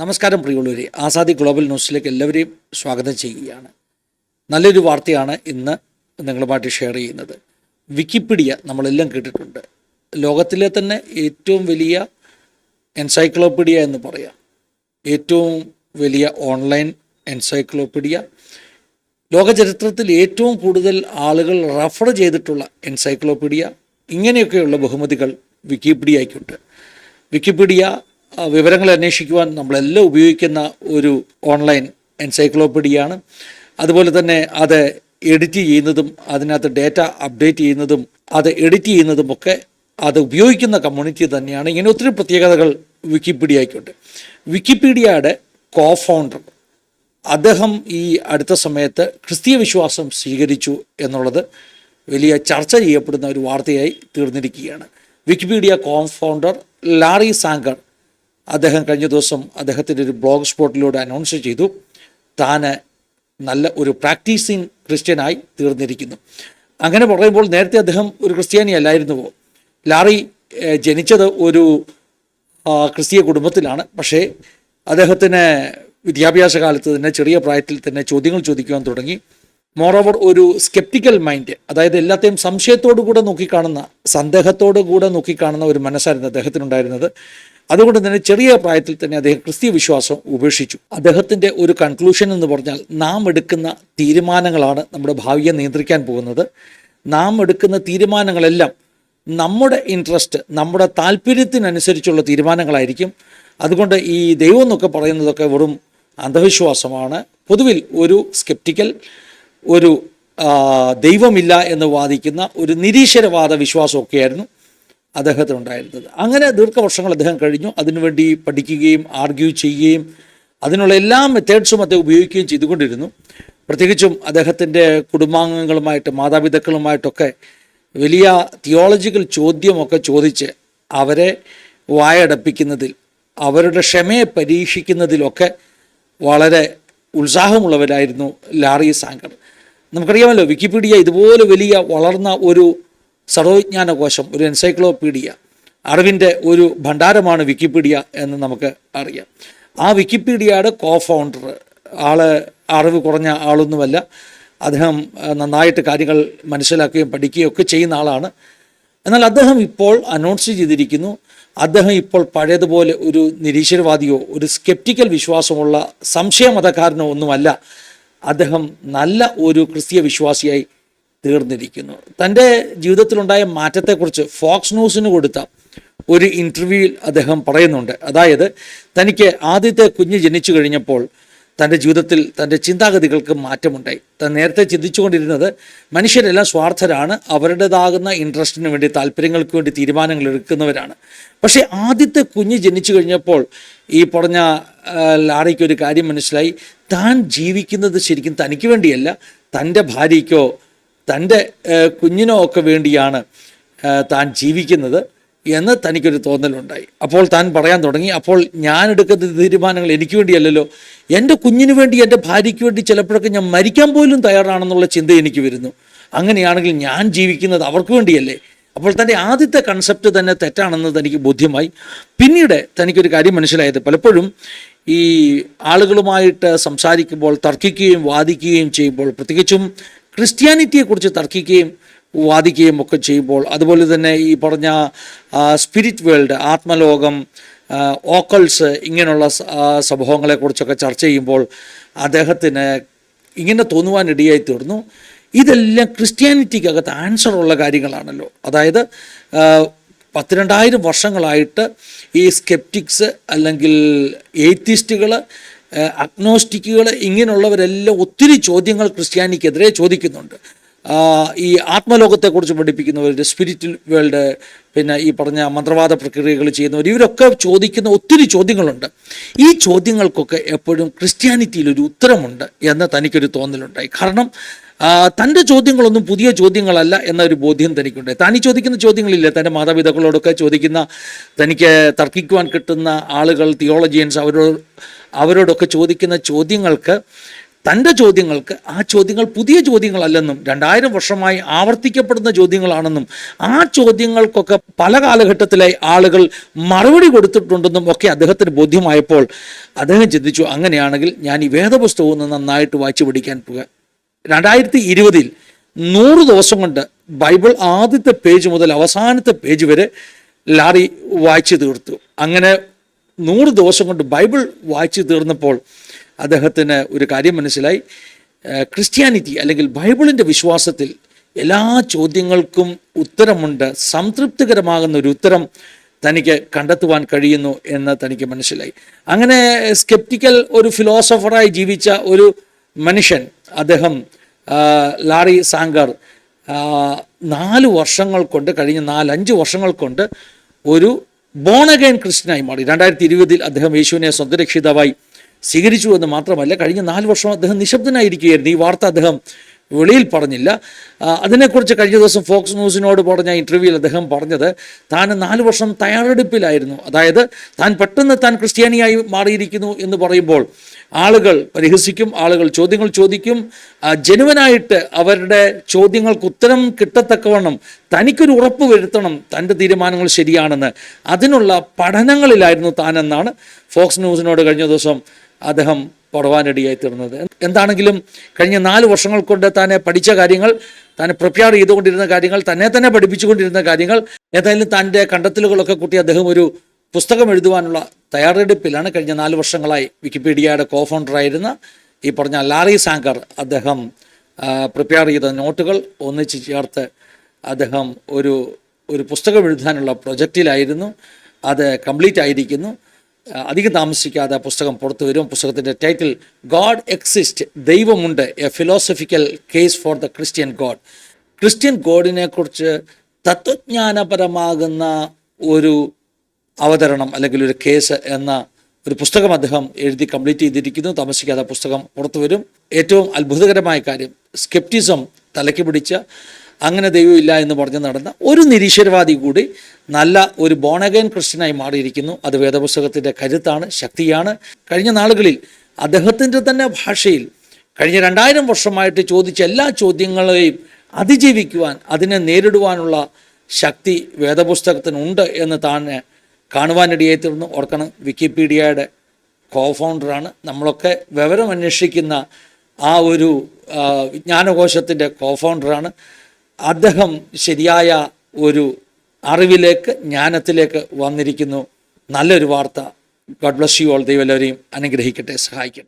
നമസ്കാരം പ്രിയമുള്ളവരെ, ആസാദി ഗ്ലോബൽ ന്യൂസിലേക്ക് എല്ലാവരെയും സ്വാഗതം ചെയ്യുകയാണ്. നല്ലൊരു വാർത്തയാണ് ഇന്ന് നിങ്ങളുമായിട്ട് ഷെയർ ചെയ്യുന്നത്. വിക്കിപീഡിയ നമ്മളെല്ലാം കേട്ടിട്ടുണ്ട്. ലോകത്തിലെ തന്നെ ഏറ്റവും വലിയ എൻസൈക്ലോപീഡിയ എന്ന് പറയാം. ഏറ്റവും വലിയ ഓൺലൈൻ എൻസൈക്ലോപീഡിയ, ലോകചരിത്രത്തിൽ ഏറ്റവും കൂടുതൽ ആളുകൾ റെഫർ ചെയ്തിട്ടുള്ള എൻസൈക്ലോപീഡിയ, ഇങ്ങനെയൊക്കെയുള്ള ബഹുമതികൾ വിക്കിപീഡിയയ്ക്കുണ്ട്. വിക്കിപീഡിയ വിവരങ്ങൾ അന്വേഷിക്കുവാൻ നമ്മളെല്ലാം ഉപയോഗിക്കുന്ന ഒരു ഓൺലൈൻ എൻസൈക്ലോപീഡിയയാണ്. അതുപോലെ തന്നെ അത് എഡിറ്റ് ചെയ്യുന്നതും അതിനകത്ത് ഡേറ്റ അപ്ഡേറ്റ് ചെയ്യുന്നതും അത് എഡിറ്റ് ചെയ്യുന്നതുമൊക്കെ അത് ഉപയോഗിക്കുന്ന കമ്മ്യൂണിറ്റി തന്നെയാണ്. ഇങ്ങനെ ഒത്തിരി പ്രത്യേകതകൾ വിക്കിപീഡിയയ്ക്കുണ്ട്. വിക്കിപീഡിയയുടെ കോഫൗണ്ടർ അദ്ദേഹം ഈ അടുത്ത സമയത്ത് ക്രിസ്തീയ വിശ്വാസം സ്വീകരിച്ചു എന്നുള്ളത് വലിയ ചർച്ച ചെയ്യപ്പെടുന്ന ഒരു വാർത്തയായി തീർന്നിരിക്കുകയാണ്. വിക്കിപീഡിയ കോഫൗണ്ടർ ലാറി സാങ്കർ അദ്ദേഹം കഴിഞ്ഞ ദിവസം അദ്ദേഹത്തിൻ്റെ ഒരു ബ്ലോഗ് സ്പോട്ടിലൂടെ അനൗൺസ് ചെയ്തു, താൻ നല്ല ഒരു പ്രാക്ടീസിങ് ക്രിസ്ത്യനായി തീർന്നിരിക്കുന്നു. അങ്ങനെ പറയുമ്പോൾ നേരത്തെ അദ്ദേഹം ഒരു ക്രിസ്ത്യാനി അല്ലായിരുന്നുവോ? ലാറി ജനിച്ചത് ഒരു ക്രിസ്തീയ കുടുംബത്തിലാണ്. പക്ഷേ അദ്ദേഹത്തിന് വിദ്യാഭ്യാസ കാലത്ത് തന്നെ ചെറിയ പ്രായത്തിൽ തന്നെ ചോദ്യങ്ങൾ ചോദിക്കുവാൻ തുടങ്ങി. മോറോവർ ഒരു സ്കെപ്റ്റിക്കൽ മൈൻഡ്, അതായത് എല്ലാത്തെയും സംശയത്തോടു കൂടെ നോക്കിക്കാണുന്ന, സന്ദേഹത്തോടു കൂടെ നോക്കിക്കാണുന്ന ഒരു മനസ്സായിരുന്നു അദ്ദേഹത്തിനുണ്ടായിരുന്നത്. അതുകൊണ്ട് തന്നെ ചെറിയ പ്രായത്തിൽ തന്നെ അദ്ദേഹം ക്രിസ്തീയ വിശ്വാസം ഉപേക്ഷിച്ചു. അദ്ദേഹത്തിൻ്റെ ഒരു കൺക്ലൂഷൻ എന്ന് പറഞ്ഞാൽ, നാം എടുക്കുന്ന തീരുമാനങ്ങളാണ് നമ്മുടെ ഭാവിയെ നിയന്ത്രിക്കാൻ പോകുന്നത്. നാം എടുക്കുന്ന തീരുമാനങ്ങളെല്ലാം നമ്മുടെ ഇൻട്രസ്റ്റ്, നമ്മുടെ താല്പര്യത്തിനനുസരിച്ചുള്ള തീരുമാനങ്ങളായിരിക്കും. അതുകൊണ്ട് ഈ ദൈവം എന്നൊക്കെ പറയുന്നതൊക്കെ വെറും അന്ധവിശ്വാസമാണ്. പൊതുവിൽ ഒരു സ്കെപ്റ്റിക്കൽ, ഒരു ദൈവമില്ല എന്ന് വാദിക്കുന്ന ഒരു നിരീശ്വരവാദ വിശ്വാസമൊക്കെയായിരുന്നു അദ്ദേഹത്തിനുണ്ടായിരുന്നത്. അങ്ങനെ ദീർഘവർഷങ്ങൾ അദ്ദേഹം കഴിഞ്ഞു. അതിനുവേണ്ടി പഠിക്കുകയും ആർഗ്യൂ ചെയ്യുകയും അതിനുള്ള എല്ലാ മെത്തേഡ്സും അദ്ദേഹം ഉപയോഗിക്കുകയും ചെയ്തുകൊണ്ടിരുന്നു. പ്രത്യേകിച്ചും അദ്ദേഹത്തിൻ്റെ കുടുംബാംഗങ്ങളുമായിട്ട്, മാതാപിതാക്കളുമായിട്ടൊക്കെ വലിയ തിയോളജിക്കൽ ചോദ്യമൊക്കെ ചോദിച്ച് അവരെ വായടപ്പിക്കുന്നതിൽ, അവരുടെ ക്ഷമയെ പരീക്ഷിക്കുന്നതിലൊക്കെ വളരെ ഉത്സാഹമുള്ളവരായിരുന്നു ലാറി സാങ്കർ. നമുക്കറിയാമല്ലോ, വിക്കിപീഡിയ ഇതുപോലെ വലിയ വളർന്ന ഒരു സർവവിജ്ഞാന കോശം, ഒരു എൻസൈക്ലോപീഡിയ, അറിവിൻ്റെ ഒരു ഭണ്ഡാരമാണ് വിക്കിപീഡിയ എന്ന് നമുക്ക് അറിയാം. ആ വിക്കിപീഡിയയുടെ കോഫൗണ്ടർ അറിവ് കുറഞ്ഞ ആളൊന്നുമല്ല. അദ്ദേഹം നന്നായിട്ട് കാര്യങ്ങൾ മനസ്സിലാക്കുകയും പഠിക്കുകയും ഒക്കെ ചെയ്യുന്ന ആളാണ്. എന്നാൽ അദ്ദേഹം ഇപ്പോൾ അനൗൺസ് ചെയ്തിരിക്കുന്നു, അദ്ദേഹം ഇപ്പോൾ പഴയതുപോലെ ഒരു നിരീശ്വരവാദിയോ ഒരു സ്കെപ്റ്റിക്കൽ വിശ്വാസമുള്ള സംശയമതക്കാരനോ ഒന്നുമല്ല. അദ്ദേഹം നല്ല ഒരു ക്രിസ്തീയ വിശ്വാസിയായി തീർന്നിരിക്കുന്നു. തൻ്റെ ജീവിതത്തിലുണ്ടായ മാറ്റത്തെക്കുറിച്ച് ഫോക്സ് ന്യൂസിന് കൊടുത്ത ഒരു ഇൻ്റർവ്യൂവിൽ അദ്ദേഹം പറയുന്നുണ്ട്. അതായത്, തനിക്ക് ആദ്യത്തെ കുഞ്ഞ് ജനിച്ചു കഴിഞ്ഞപ്പോൾ തൻ്റെ ജീവിതത്തിൽ തൻ്റെ ചിന്താഗതികൾക്ക് മാറ്റമുണ്ടായി. താൻ നേരത്തെ ചിന്തിച്ചുകൊണ്ടിരുന്നത് മനുഷ്യരെല്ലാം സ്വാർത്ഥരാണ്, അവരുടേതാകുന്ന ഇൻട്രസ്റ്റിന് വേണ്ടി, താല്പര്യങ്ങൾക്ക് വേണ്ടി തീരുമാനങ്ങൾ എടുക്കുന്നവരാണ്. പക്ഷേ ആദ്യത്തെ കുഞ്ഞ് ജനിച്ചു കഴിഞ്ഞപ്പോൾ ഈ പറഞ്ഞ ലാറിക്കൊരു കാര്യം മനസ്സിലായി. താൻ ജീവിക്കുന്നത് ശരിക്കും തനിക്ക് വേണ്ടിയല്ല, തൻ്റെ ഭാര്യയ്ക്കോ തൻ്റെ കുഞ്ഞിനോ ഒക്കെ വേണ്ടിയാണ് താൻ ജീവിക്കുന്നത് എന്ന് തനിക്കൊരു തോന്നലുണ്ടായി. അപ്പോൾ താൻ പറയാൻ തുടങ്ങി, അപ്പോൾ ഞാൻ എടുക്കുന്ന തീരുമാനങ്ങൾ എനിക്ക് വേണ്ടിയല്ലല്ലോ, എൻ്റെ കുഞ്ഞിന് വേണ്ടി, എൻ്റെ ഭാര്യയ്ക്ക് വേണ്ടി ചിലപ്പോഴൊക്കെ ഞാൻ മരിക്കാൻ പോലും തയ്യാറാണെന്നുള്ള ചിന്ത എനിക്ക് വരുന്നു. അങ്ങനെയാണെങ്കിൽ ഞാൻ ജീവിക്കുന്നത് അവർക്ക് വേണ്ടിയല്ലേ? അപ്പോൾ തൻ്റെ ആദ്യത്തെ കൺസെപ്റ്റ് തന്നെ തെറ്റാണെന്ന് തനിക്ക് ബോധ്യമായി. പിന്നീട് തനിക്കൊരു കാര്യം മനസ്സിലായത്, പലപ്പോഴും ഈ ആളുകളുമായിട്ട് സംസാരിക്കുമ്പോൾ, തർക്കിക്കുകയും വാദിക്കുകയും ചെയ്യുമ്പോൾ, പ്രത്യേകിച്ചും ക്രിസ്ത്യാനിറ്റിയെക്കുറിച്ച് തർക്കിക്കുകയും വാദിക്കുകയും ഒക്കെ ചെയ്യുമ്പോൾ, അതുപോലെ തന്നെ ഈ പറഞ്ഞ സ്പിരിറ്റ് വേൾഡ്, ആത്മലോകം, ഓക്കൾസ്, ഇങ്ങനെയുള്ള സംഭവങ്ങളെക്കുറിച്ചൊക്കെ ചർച്ച ചെയ്യുമ്പോൾ അദ്ദേഹത്തിന് ഇങ്ങനെ തോന്നുവാനിടയായി തീർന്നു, ഇതെല്ലാം ക്രിസ്ത്യാനിറ്റിക്കകത്ത് ആൻസറുള്ള കാര്യങ്ങളാണല്ലോ. അതായത് 12,000 വർഷങ്ങളായിട്ട് ഈ സ്കെപ്റ്റിക്സ് അല്ലെങ്കിൽ എയ്ത്തിസ്റ്റുകൾ, അഗ്നോസ്റ്റിക്കുകൾ, ഇങ്ങനെയുള്ളവരെല്ലാം ഒത്തിരി ചോദ്യങ്ങൾ ക്രിസ്ത്യാനിക്കെതിരെ ചോദിക്കുന്നുണ്ട്. ഈ ആത്മലോകത്തെക്കുറിച്ച് പഠിപ്പിക്കുന്നവർ, സ്പിരിച്വൽ വേൾഡ്, പിന്നെ ഈ പറഞ്ഞ മന്ത്രവാദ പ്രക്രിയകൾ ചെയ്യുന്നവർ, ഇവരൊക്കെ ചോദിക്കുന്ന ഒത്തിരി ചോദ്യങ്ങളുണ്ട്. ഈ ചോദ്യങ്ങൾക്കൊക്കെ എപ്പോഴും ക്രിസ്ത്യാനിറ്റിയിലൊരു ഉത്തരമുണ്ട് എന്ന് തനിക്കൊരു തോന്നലുണ്ടായി. കാരണം തൻ്റെ ചോദ്യങ്ങളൊന്നും പുതിയ ചോദ്യങ്ങളല്ല എന്നൊരു ബോധ്യം തനിക്കുണ്ടായി. താൻ ഈ ചോദിക്കുന്ന ചോദ്യങ്ങളില്ല, തൻ്റെ മാതാപിതാക്കളോടൊക്കെ ചോദിക്കുന്ന, തനിക്ക് തർക്കിക്കുവാൻ കിട്ടുന്ന ആളുകൾ, തിയോളജിയൻസ്, അവരോടൊക്കെ ചോദിക്കുന്ന ചോദ്യങ്ങൾക്ക് തൻ്റെ ചോദ്യങ്ങൾക്ക് ആ ചോദ്യങ്ങൾ പുതിയ ചോദ്യങ്ങളല്ലെന്നും 2000 വർഷമായി ആവർത്തിക്കപ്പെടുന്ന ചോദ്യങ്ങളാണെന്നും ആ ചോദ്യങ്ങൾക്കൊക്കെ പല കാലഘട്ടത്തിലെ ആളുകൾ മറുപടി കൊടുത്തിട്ടുണ്ടെന്നും ഒക്കെ അദ്ദേഹത്തിന് ബോധ്യമായപ്പോൾ അദ്ദേഹം ചിന്തിച്ചു, അങ്ങനെയാണെങ്കിൽ ഞാൻ ഈ വേദപുസ്തകവും ഒന്ന് നന്നായിട്ട് വായിച്ചു പഠിക്കാൻ പോകുക. 2020 100 ദിവസം കൊണ്ട് ബൈബിൾ ആദ്യത്തെ പേജ് മുതൽ അവസാനത്തെ പേജ് വരെ ലാറി വായിച്ചു തീർത്തു. അങ്ങനെ 100 ദിവസം കൊണ്ട് ബൈബിൾ വായിച്ചു തീർന്നപ്പോൾ അദ്ദേഹത്തിന് ഒരു കാര്യം മനസ്സിലായി. ക്രിസ്ത്യാനിറ്റി അല്ലെങ്കിൽ ബൈബിളിൻ്റെ വിശ്വാസത്തിൽ എല്ലാ ചോദ്യങ്ങൾക്കും ഉത്തരമുണ്ട്, സംതൃപ്തികരമാകുന്ന ഒരു ഉത്തരം തനിക്ക് കണ്ടെത്തുവാൻ കഴിയുന്നു എന്ന് തനിക്ക് മനസ്സിലായി. അങ്ങനെ സ്കെപ്റ്റിക്കൽ ഒരു ഫിലോസഫറായി ജീവിച്ച ഒരു മനുഷ്യൻ അദ്ദേഹം ലാറി സാങ്കർ 4 വർഷങ്ങൾ കൊണ്ട് കഴിഞ്ഞ 4-5 വർഷങ്ങൾ കൊണ്ട് ഒരു ബോൺ അഗൈൻ ക്രിസ്ത്യനായി മാറി. 2020 അദ്ദേഹം യേശുവിനെ സ്വന്തം രക്ഷിതാവായി സ്വീകരിച്ചു എന്ന് മാത്രമല്ല, കഴിഞ്ഞ 4 വർഷം അദ്ദേഹം നിശബ്ദനായിരിക്കുകയായിരുന്നു. ഈ വാർത്ത അദ്ദേഹം വെളിയിൽ പറഞ്ഞില്ല. അതിനെക്കുറിച്ച് കഴിഞ്ഞ ദിവസം ഫോക്സ് ന്യൂസിനോട് പറഞ്ഞ ഇൻ്റർവ്യൂവിൽ അദ്ദേഹം പറഞ്ഞത് താൻ 4 വർഷം തയ്യാറെടുപ്പിലായിരുന്നു. അതായത് താൻ പെട്ടെന്ന് താൻ ക്രിസ്ത്യാനിയായി മാറിയിരിക്കുന്നു എന്ന് പറയുമ്പോൾ ആളുകൾ പരിഹസിക്കും, ആളുകൾ ചോദ്യങ്ങൾ ചോദിക്കും. ജനുവനായിട്ട് അവരുടെ ചോദ്യങ്ങൾക്ക് ഉത്തരം കിട്ടത്തക്കവണ്ണം തനിക്കൊരു ഉറപ്പ് വരുത്തണം തൻ്റെ തീരുമാനങ്ങൾ ശരിയാണെന്ന്. അതിനുള്ള പഠനങ്ങളിലായിരുന്നു താനെന്നാണ് ഫോക്സ് ന്യൂസിനോട് കഴിഞ്ഞ ദിവസം അദ്ദേഹം പടവാനിടയായി തീർന്നത്. എന്താണെങ്കിലും കഴിഞ്ഞ 4 വർഷങ്ങൾ കൊണ്ട് താനെ പഠിച്ച കാര്യങ്ങൾ, താൻ പ്രിപ്പയർ ചെയ്തുകൊണ്ടിരുന്ന കാര്യങ്ങൾ, തന്നെ പഠിപ്പിച്ചുകൊണ്ടിരുന്ന കാര്യങ്ങൾ, ഏതായാലും തൻ്റെ കണ്ടെത്തലുകളൊക്കെ കൂട്ടി അദ്ദേഹം ഒരു പുസ്തകം എഴുതുവാനുള്ള തയ്യാറെടുപ്പിലാണ്. കഴിഞ്ഞ 4 വർഷങ്ങളായി വിക്കിപീഡിയയുടെ കോഫൗണ്ടറായിരുന്ന ഈ പറഞ്ഞ ലാറി സാങ്കർ അദ്ദേഹം പ്രിപ്പയർ ചെയ്ത നോട്ടുകൾ ഒന്നിച്ച് ചേർത്ത് അദ്ദേഹം ഒരു പുസ്തകം എഴുതാനുള്ള പ്രൊജക്റ്റിലായിരുന്നു. അത് കംപ്ലീറ്റ് ആയിരിക്കുന്നു. അധികം താമസിക്കാതെ പുസ്തകം പുറത്തു വരും. പുസ്തകത്തിൻ്റെ ടൈറ്റിൽ ഗോഡ് എക്സിസ്റ്റ്, ദൈവമുണ്ട്, a philosophical case for the Christian God. Christian ഗോഡിനെ കുറിച്ച് തത്വജ്ഞാനപരമാകുന്ന ഒരു അവതരണം അല്ലെങ്കിൽ ഒരു കേസ് എന്ന ഒരു പുസ്തകം അദ്ദേഹം എഴുതി കംപ്ലീറ്റ് ചെയ്തിരിക്കുന്നു. താമസിക്കാതെ പുസ്തകം പുറത്തു വരും. ഏറ്റവും അത്ഭുതകരമായ കാര്യം, സ്കെപ്റ്റിസം തലയ്ക്ക് പിടിച്ച, അങ്ങനെ ദൈവമില്ല എന്ന് പറഞ്ഞ് നടന്ന ഒരു നിരീശ്വരവാദി കൂടി നല്ല ഒരു ബോൺ അഗൈൻ ക്രിസ്ത്യനായി മാറിയിരിക്കുന്നു. അത് വേദപുസ്തകത്തിൻ്റെ കരുത്താണ്, ശക്തിയാണ്. കഴിഞ്ഞ നാളുകളിൽ അദ്ദേഹത്തിൻ്റെ തന്നെ ഭാഷയിൽ കഴിഞ്ഞ 2000 വർഷമായിട്ട് ചോദിച്ച എല്ലാ ചോദ്യങ്ങളെയും അതിജീവിക്കുവാൻ, അതിനെ നേരിടുവാനുള്ള ശക്തി വേദപുസ്തകത്തിനുണ്ട് എന്ന് താൻ കാണുവാനിടയായി തീർന്നു. ഓർക്കണം, വിക്കിപീഡിയയുടെ കോഫൗണ്ടറാണ്. നമ്മളൊക്കെ വിവരം അന്വേഷിക്കുന്ന ആ ഒരു വിജ്ഞാനകോശത്തിൻ്റെ കോഫൗണ്ടറാണ്. അദ്ദേഹം ശരിയായ ഒരു അറിവിലേക്ക്, ജ്ഞാനത്തിലേക്ക് വന്നിരിക്കുന്നു. നല്ലൊരു വാർത്ത. God bless you all. ദൈവം എല്ലാവരെയും അനുഗ്രഹിക്കട്ടെ, സഹായിക്കട്ടെ.